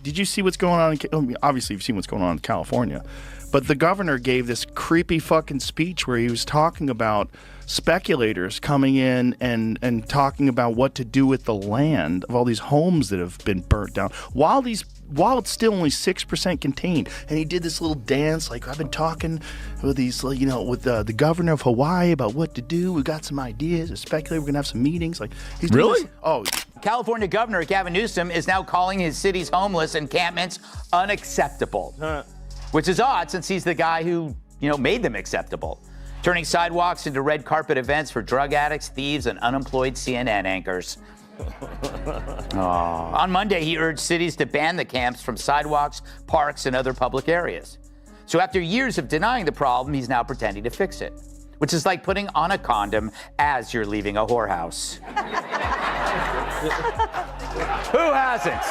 Did you see what's going on? Obviously, you've seen what's going on in California. But the governor gave this creepy fucking speech where he was talking about speculators coming in and talking about what to do with the land of all these homes that have been burnt down while it's still only 6% contained. And he did this little dance like, I've been talking with these, with the governor of Hawaii about what to do. We got some ideas. A speculator. We're gonna have some meetings. Like, he's really? Oh. California Governor Gavin Newsom is now calling his city's homeless encampments unacceptable, which is odd since he's the guy who, made them acceptable, turning sidewalks into red carpet events for drug addicts, thieves, and unemployed CNN anchors. On Monday, he urged cities to ban the camps from sidewalks, parks, and other public areas. So after years of denying the problem, he's now pretending to fix it, which is like putting on a condom as you're leaving a whorehouse. Who hasn't?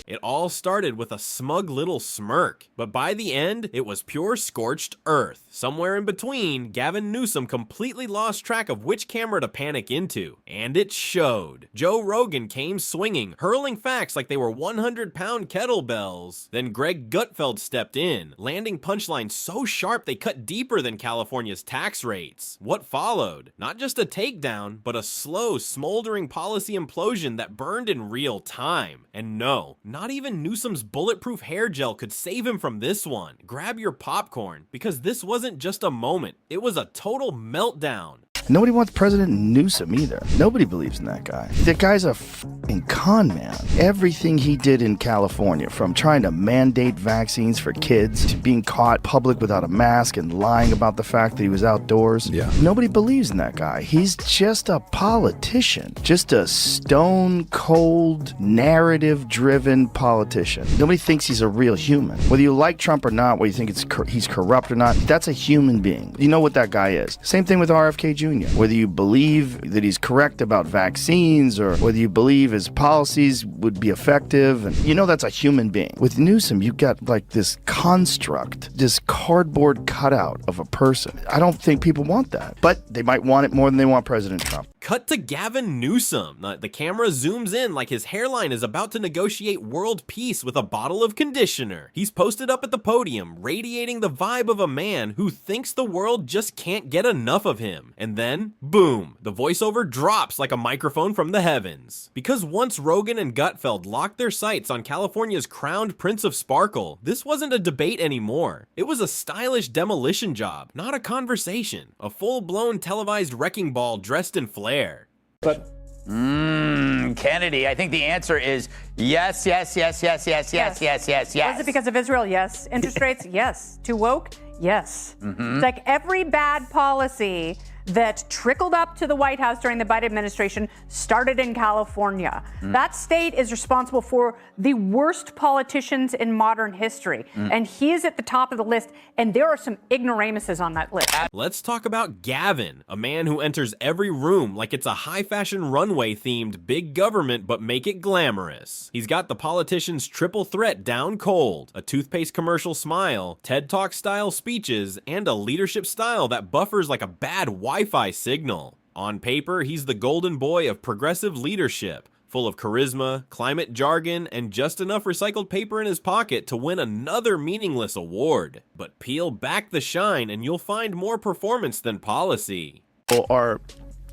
It all started with a smug little smirk, but by the end, it was pure scorched earth. Somewhere in between, Gavin Newsom completely lost track of which camera to panic into, and it showed. Joe Rogan came swinging, hurling facts like they were 100-pound kettlebells. Then Greg Gutfeld stepped in, landing punchlines so sharp they cut deeper than California's tax rates. What followed? Not just a takedown, but a slow, smoldering policy implosion that burned in real time. And no, not even Newsom's bulletproof hair gel could save him from this one. Grab your popcorn, because this wasn't just a moment, it was a total meltdown. Nobody wants President Newsom either. Nobody believes in that guy. That guy's a f***ing con man. Everything he did in California, from trying to mandate vaccines for kids to being caught public without a mask and lying about the fact that he was outdoors. Yeah. Nobody believes in that guy. He's just a politician. Just a stone-cold, narrative-driven politician. Nobody thinks he's a real human. Whether you like Trump or not, whether you think he's corrupt or not, that's a human being. You know what that guy is. Same thing with RFK Jr. Whether you believe that he's correct about vaccines or whether you believe his policies would be effective, and that's a human being. With Newsom, you got like this construct, this cardboard cutout of a person. I don't think people want that, but they might want it more than they want President Trump. Cut to Gavin Newsom. The camera zooms in like his hairline is about to negotiate world peace with a bottle of conditioner. He's posted up at the podium, radiating the vibe of a man who thinks the world just can't get enough of him. And then, boom, the voiceover drops like a microphone from the heavens. Because once Rogan and Gutfeld locked their sights on California's crowned Prince of Sparkle, this wasn't a debate anymore. It was a stylish demolition job, not a conversation. A full-blown televised wrecking ball dressed in flair. But Kennedy, I think the answer is yes, yes, yes, yes, yes, yes, yes, yes, yes. Was it because of Israel? Yes. Interest rates? Yes. Too woke? Yes. It's like every bad policy that trickled up to the White House during the Biden administration started in California. That state is responsible for the worst politicians in modern history. And he is at the top of the list, and there are some ignoramuses on that list. Let's talk about Gavin, a man who enters every room like it's a high-fashion runway themed big government but make it glamorous. He's got the politician's triple threat down cold, a toothpaste commercial smile, TED Talk style speeches, and a leadership style that buffers like a bad Wi-Fi signal. On paper, he's the golden boy of progressive leadership, full of charisma, climate jargon, and just enough recycled paper in his pocket to win another meaningless award. But peel back the shine and you'll find more performance than policy.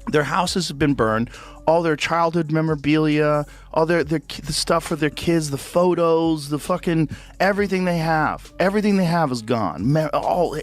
Their houses have been burned, all their childhood memorabilia, all the stuff for their kids, the photos, the fucking everything they have is gone. All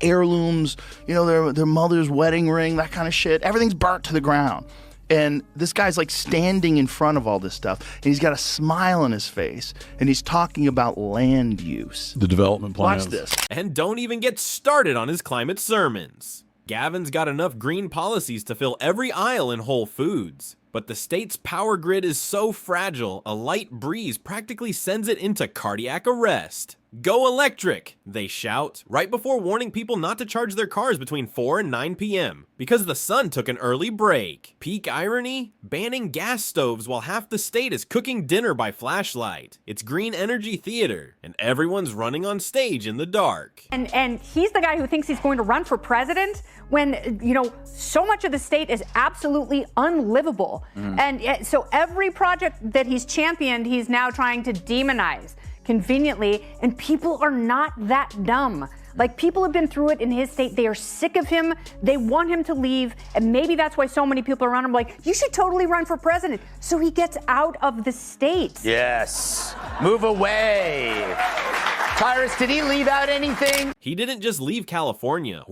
heirlooms, their mother's wedding ring, that kind of shit. Everything's burnt to the ground. And this guy's like standing in front of all this stuff, and he's got a smile on his face, and he's talking about land use. The development plans. Watch this. And don't even get started on his climate sermons. Gavin's got enough green policies to fill every aisle in Whole Foods. But the state's power grid is so fragile, a light breeze practically sends it into cardiac arrest. "Go electric," they shout, right before warning people not to charge their cars between 4 and 9 p.m. because the sun took an early break. Peak irony? Banning gas stoves while half the state is cooking dinner by flashlight. It's green energy theater, and everyone's running on stage in the dark. And he's the guy who thinks he's going to run for president when, so much of the state is absolutely unlivable. And so every project that he's championed, he's now trying to demonize conveniently, and people are not that dumb. Like, people have been through it in his state. They are sick of him. They want him to leave. And maybe that's why so many people around him are like, you should totally run for president. So he gets out of the state. Yes. Move away. Tyrus, did he leave out anything? He didn't just leave California.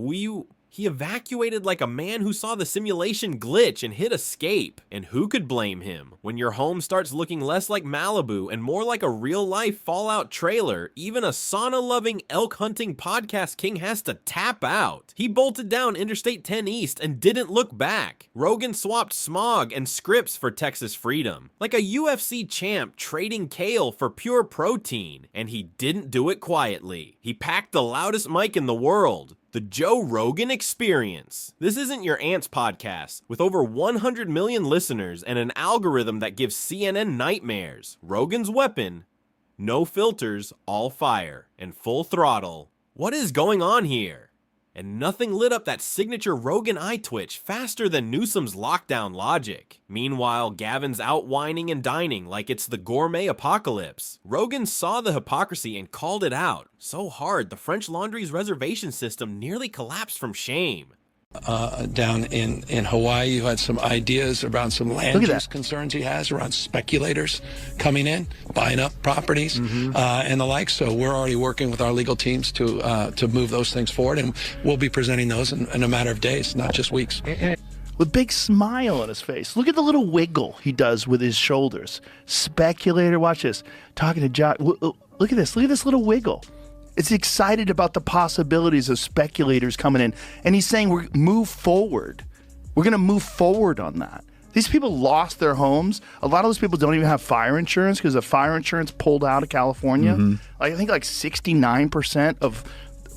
He evacuated like a man who saw the simulation glitch and hit escape. And who could blame him? When your home starts looking less like Malibu and more like a real-life Fallout trailer, even a sauna-loving, elk-hunting podcast king has to tap out. He bolted down Interstate 10 East and didn't look back. Rogan swapped smog and scripts for Texas freedom. Like a UFC champ trading kale for pure protein. And he didn't do it quietly. He packed the loudest mic in the world. The Joe Rogan Experience. This isn't your aunt's podcast. With over 100 million listeners and an algorithm that gives CNN nightmares, Rogan's weapon: no filters, all fire, and full throttle. What is going on here? And nothing lit up that signature Rogan eye twitch faster than Newsom's lockdown logic. Meanwhile, Gavin's out whining and dining like it's the gourmet apocalypse. Rogan saw the hypocrisy and called it out. So hard, the French Laundry's reservation system nearly collapsed from shame. Down in Hawaii, you had some ideas around some land use concerns he has around speculators coming in, buying up properties, and the like. So we're already working with our legal teams to move those things forward, and we'll be presenting those in a matter of days, not just weeks. With a big smile on his face. Look at the little wiggle he does with his shoulders. Speculator, watch this. Talking to Josh. Look at this. Look at this little wiggle. It's excited about the possibilities of speculators coming in. And he's saying, we're move forward. We're going to move forward on that. These people lost their homes. A lot of those people don't even have fire insurance because the fire insurance pulled out of California. I think like 69% of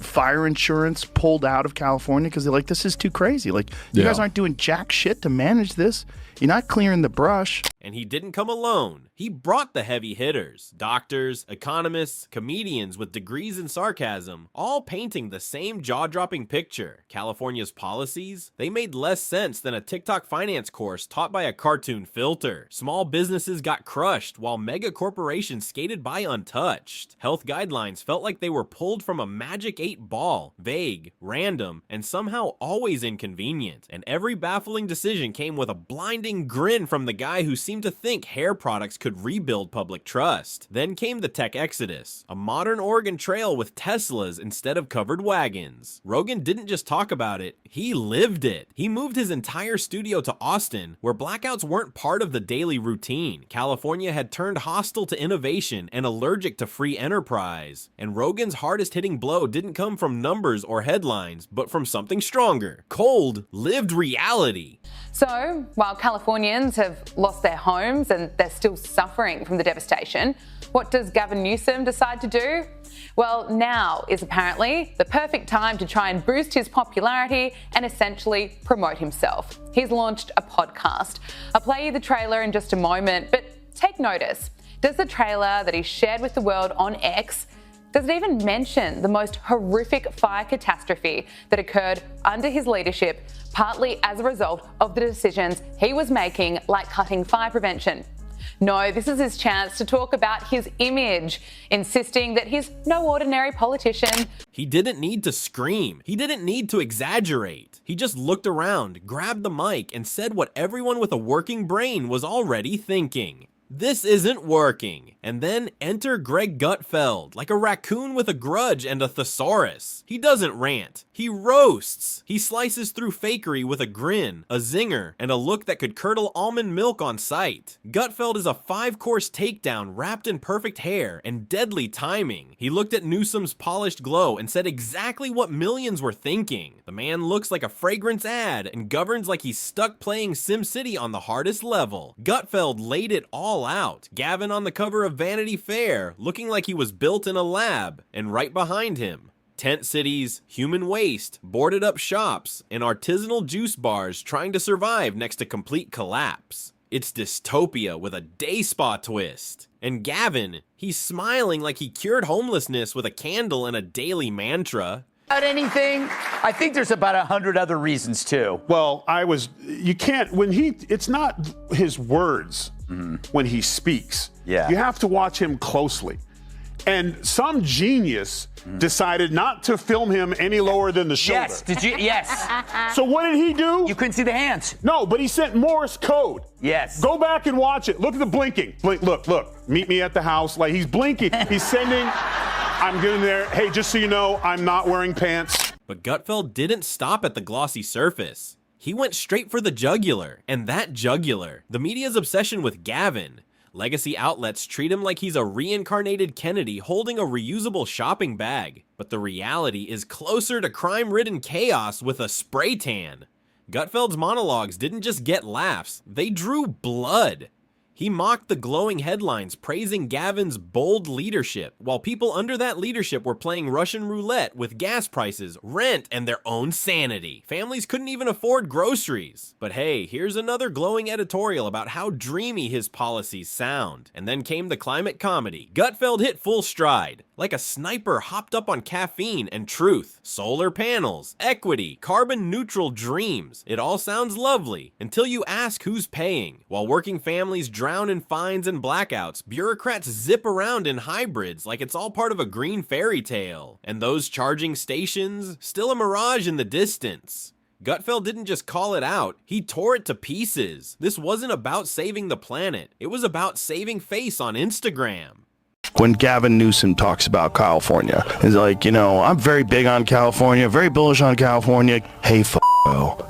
fire insurance pulled out of California because they're like, this is too crazy. Like, you guys aren't doing jack shit to manage this. You're not clearing the brush. And he didn't come alone. He brought the heavy hitters, doctors, economists, comedians with degrees in sarcasm, all painting the same jaw-dropping picture. California's policies? They made less sense than a TikTok finance course taught by a cartoon filter. Small businesses got crushed while mega corporations skated by untouched. Health guidelines felt like they were pulled from a magic 8-ball, vague, random, and somehow always inconvenient. And every baffling decision came with a blinding grin from the guy who seemed to think hair products could rebuild public trust. Then came the tech exodus, a modern Oregon Trail with Teslas instead of covered wagons. Rogan didn't just talk about it, he lived it. He moved his entire studio to Austin, where blackouts weren't part of the daily routine. California had turned hostile to innovation and allergic to free enterprise. And Rogan's hardest hitting blow didn't come from numbers or headlines, but from something stronger. Cold, lived reality. So, while Californians have lost their homes and they're still suffering from the devastation, what does Gavin Newsom decide to do? Well, now is apparently the perfect time to try and boost his popularity and essentially promote himself. He's launched a podcast. I'll play you the trailer in just a moment, but take notice. Does the trailer that he shared with the world on X, does it even mention the most horrific fire catastrophe that occurred under his leadership, partly as a result of the decisions he was making, like cutting fire prevention? No, this is his chance to talk about his image, insisting that he's no ordinary politician. He didn't need to scream. He didn't need to exaggerate. He just looked around, grabbed the mic, and said what everyone with a working brain was already thinking. This isn't working. And then enter Greg Gutfeld, like a raccoon with a grudge and a thesaurus. He doesn't rant. He roasts. He slices through fakery with a grin, a zinger, and a look that could curdle almond milk on sight. Gutfeld is a 5-course takedown wrapped in perfect hair and deadly timing. He looked at Newsom's polished glow and said exactly what millions were thinking. The man looks like a fragrance ad and governs like he's stuck playing SimCity on the hardest level. Gutfeld laid it all all out. Gavin on the cover of Vanity Fair, looking like he was built in a lab, and right behind him, tent cities, human waste, boarded up shops, and artisanal juice bars trying to survive next to complete collapse. It's dystopia with a day spa twist. And Gavin, he's smiling like he cured homelessness with a candle and a daily mantra. About anything? I think there's about 100 other reasons too. Well, you can't, it's not his words when he speaks. Yeah. You have to watch him closely. And some genius decided not to film him any lower than the shoulder. Yes, did you? Yes. So what did he do? You couldn't see the hands. No, but he sent Morse code. Yes. Go back and watch it. Look at the blinking. Blink, look. Meet me at the house. Like, he's blinking. He's sending. I'm getting there. Hey, just so you know, I'm not wearing pants. But Gutfeld didn't stop at the glossy surface. He went straight for the jugular. And that jugular, the media's obsession with Gavin. Legacy outlets treat him like he's a reincarnated Kennedy holding a reusable shopping bag. But the reality is closer to crime-ridden chaos with a spray tan. Gutfeld's monologues didn't just get laughs, they drew blood. He mocked the glowing headlines praising Gavin's bold leadership, while people under that leadership were playing Russian roulette with gas prices, rent, and their own sanity. Families couldn't even afford groceries. But hey, here's another glowing editorial about how dreamy his policies sound. And then came the climate comedy. Gutfeld hit full stride. Like a sniper hopped up on caffeine and truth, solar panels, equity, carbon neutral dreams. It all sounds lovely until you ask who's paying. While working families drown in fines and blackouts, bureaucrats zip around in hybrids like it's all part of a green fairy tale. And those charging stations, still a mirage in the distance. Gutfeld didn't just call it out, he tore it to pieces. This wasn't about saving the planet, it was about saving face on Instagram. When Gavin Newsom talks about California, he's like, I'm very big on California, very bullish on California. Hey,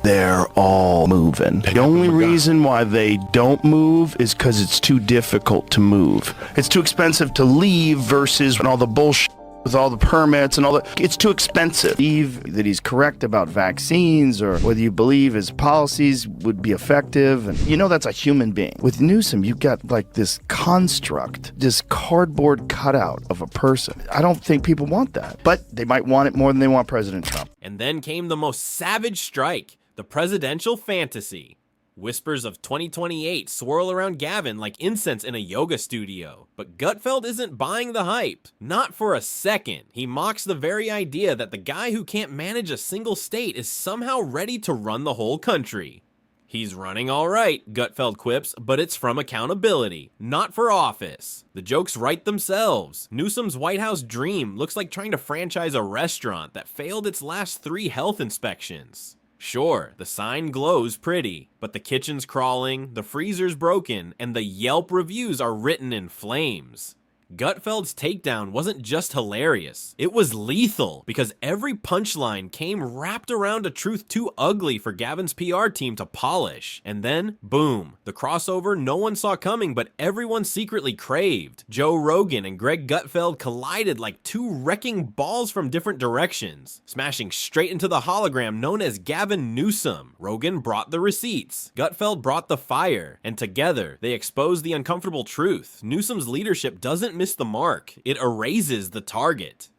they're all moving. The only reason why they don't move is because it's too difficult to move. It's too expensive to leave versus all the bullshit with all the permits and all that. It's too expensive. Believe that he's correct about vaccines or whether you believe his policies would be effective. And that's a human being. With Newsom, you've got like this construct, this cardboard cutout of a person. I don't think people want that, but they might want it more than they want President Trump. And then came the most savage strike, the presidential fantasy. Whispers of 2028 swirl around Gavin like incense in a yoga studio. But Gutfeld isn't buying the hype. Not for a second. He mocks the very idea that the guy who can't manage a single state is somehow ready to run the whole country. He's running all right, Gutfeld quips, but it's from accountability, not for office. The jokes write themselves. Newsom's White House dream looks like trying to franchise a restaurant that failed its last 3 health inspections. Sure, the sign glows pretty, but the kitchen's crawling, the freezer's broken, and the Yelp reviews are written in flames. Gutfeld's takedown wasn't just hilarious, it was lethal, because every punchline came wrapped around a truth too ugly for Gavin's PR team to polish. And then, boom, the crossover no one saw coming but everyone secretly craved. Joe Rogan and Greg Gutfeld collided like 2 wrecking balls from different directions, smashing straight into the hologram known as Gavin Newsom. Rogan brought the receipts, Gutfeld brought the fire, and together they exposed the uncomfortable truth. Newsom's leadership doesn't miss the mark, it erases the target.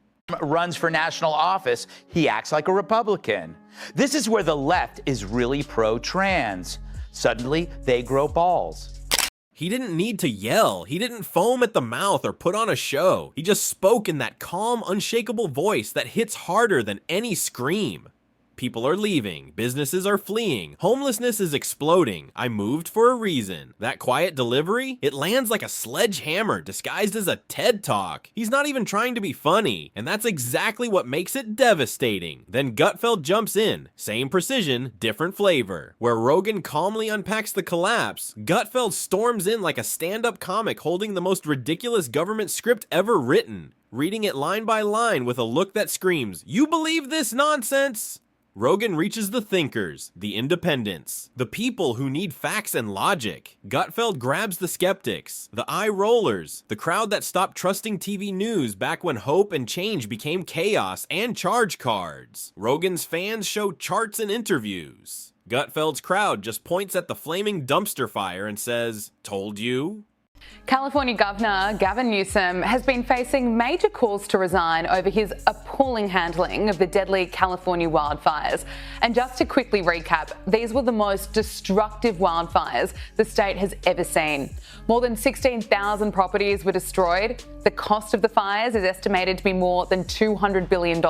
Runs for national office, he acts like a Republican. This is where the left is really pro-trans. Suddenly, they grow balls. He didn't need to yell, he didn't foam at the mouth or put on a show. He just spoke in that calm, unshakable voice that hits harder than any scream. People are leaving, businesses are fleeing, homelessness is exploding. I moved for a reason. That quiet delivery, it lands like a sledgehammer disguised as a TED Talk. He's not even trying to be funny, and that's exactly what makes it devastating. Then Gutfeld jumps in, same precision, different flavor. Where Rogan calmly unpacks the collapse, Gutfeld storms in like a stand-up comic holding the most ridiculous government script ever written, reading it line by line with a look that screams, "You believe this nonsense?" Rogan reaches the thinkers, the independents, the people who need facts and logic. Gutfeld grabs the skeptics, the eye rollers, the crowd that stopped trusting TV news back when hope and change became chaos and charge cards. Rogan's fans show charts and interviews. Gutfeld's crowd just points at the flaming dumpster fire and says, "Told you?" California Governor Gavin Newsom has been facing major calls to resign over his appalling handling of the deadly California wildfires. And just to quickly recap, these were the most destructive wildfires the state has ever seen. More than 16,000 properties were destroyed. The cost of the fires is estimated to be more than $200 billion.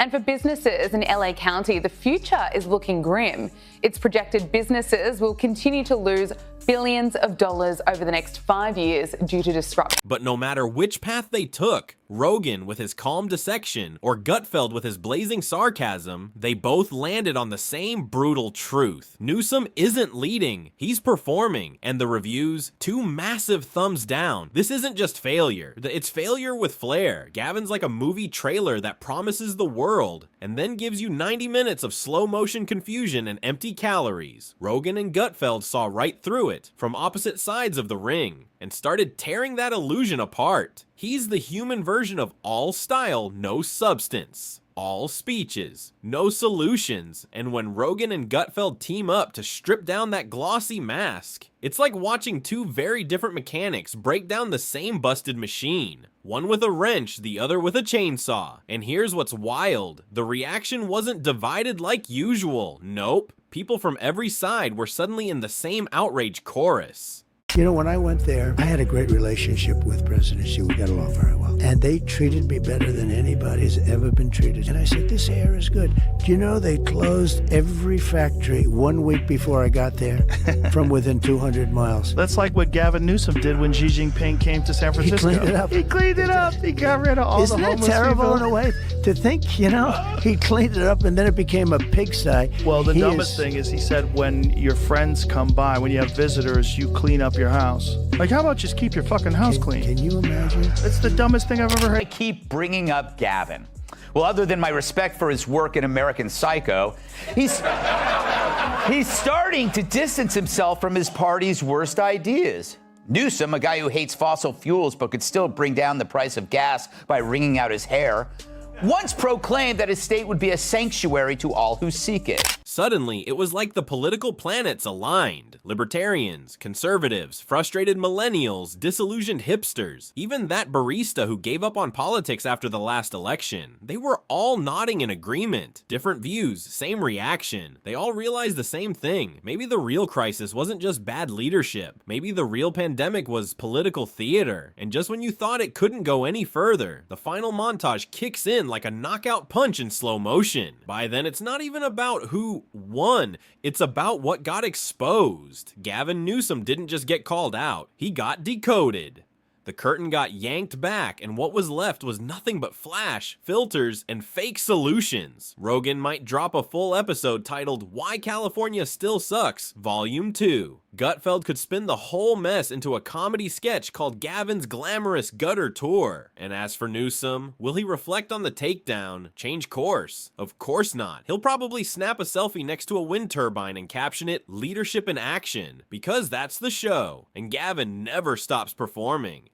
And for businesses in LA County, the future is looking grim. It's projected businesses will continue to lose billions of dollars over the next 5 years due to disruption. But no matter which path they took, Rogan with his calm dissection or Gutfeld with his blazing sarcasm, they both landed on the same brutal truth. Newsom isn't leading, he's performing, and the reviews, 2 massive thumbs down. This isn't just failure, it's failure with flair. Gavin's like a movie trailer that promises the world and then gives you 90 minutes of slow motion confusion and empty calories. Rogan and Gutfeld saw right through it from opposite sides of the ring and started tearing that illusion apart. He's the human version of all style, no substance. All speeches, no solutions, and when Rogan and Gutfeld team up to strip down that glossy mask, it's like watching 2 very different mechanics break down the same busted machine. One with a wrench, the other with a chainsaw. And here's what's wild. The reaction wasn't divided like usual. Nope. People from every side were suddenly in the same outrage chorus. You know, when I went there, I had a great relationship with President Xi. We got along very well. And they treated me better than anybody's ever been treated. And I said, this air is good. Do you know they closed every factory 1 week before I got there from within 200 miles? That's like what Gavin Newsom did when Xi Jinping came to San Francisco. He cleaned it up. He cleaned it up. He got rid of all Isn't the that homeless terrible people. in a way to think, you know, he cleaned it up and then it became a pigsty. Well, the dumbest thing is he said when your friends come by, when you have visitors, you clean up your house. Like, how about just keep your fucking house clean? Can you imagine? It's the dumbest thing I've ever heard. I keep bringing up Gavin. Well, other than my respect for his work in American Psycho, he's starting to distance himself from his party's worst ideas. Newsom, a guy who hates fossil fuels but could still bring down the price of gas by wringing out his hair, once proclaimed that his state would be a sanctuary to all who seek it. Suddenly, it was like the political planets aligned. Libertarians, conservatives, frustrated millennials, disillusioned hipsters, even that barista who gave up on politics after the last election. They were all nodding in agreement. Different views, same reaction. They all realized the same thing. Maybe the real crisis wasn't just bad leadership. Maybe the real pandemic was political theater. And just when you thought it couldn't go any further, the final montage kicks in like a knockout punch in slow motion. By then, it's not even about who won, it's about what got exposed. Gavin Newsom didn't just get called out, he got decoded. The curtain got yanked back, and what was left was nothing but flash, filters, and fake solutions. Rogan might drop a full episode titled Why California Still Sucks, Volume 2. Gutfeld could spin the whole mess into a comedy sketch called Gavin's Glamorous Gutter Tour. And as for Newsom, will he reflect on the takedown, change course? Of course not. He'll probably snap a selfie next to a wind turbine and caption it Leadership in Action, because that's the show, and Gavin never stops performing.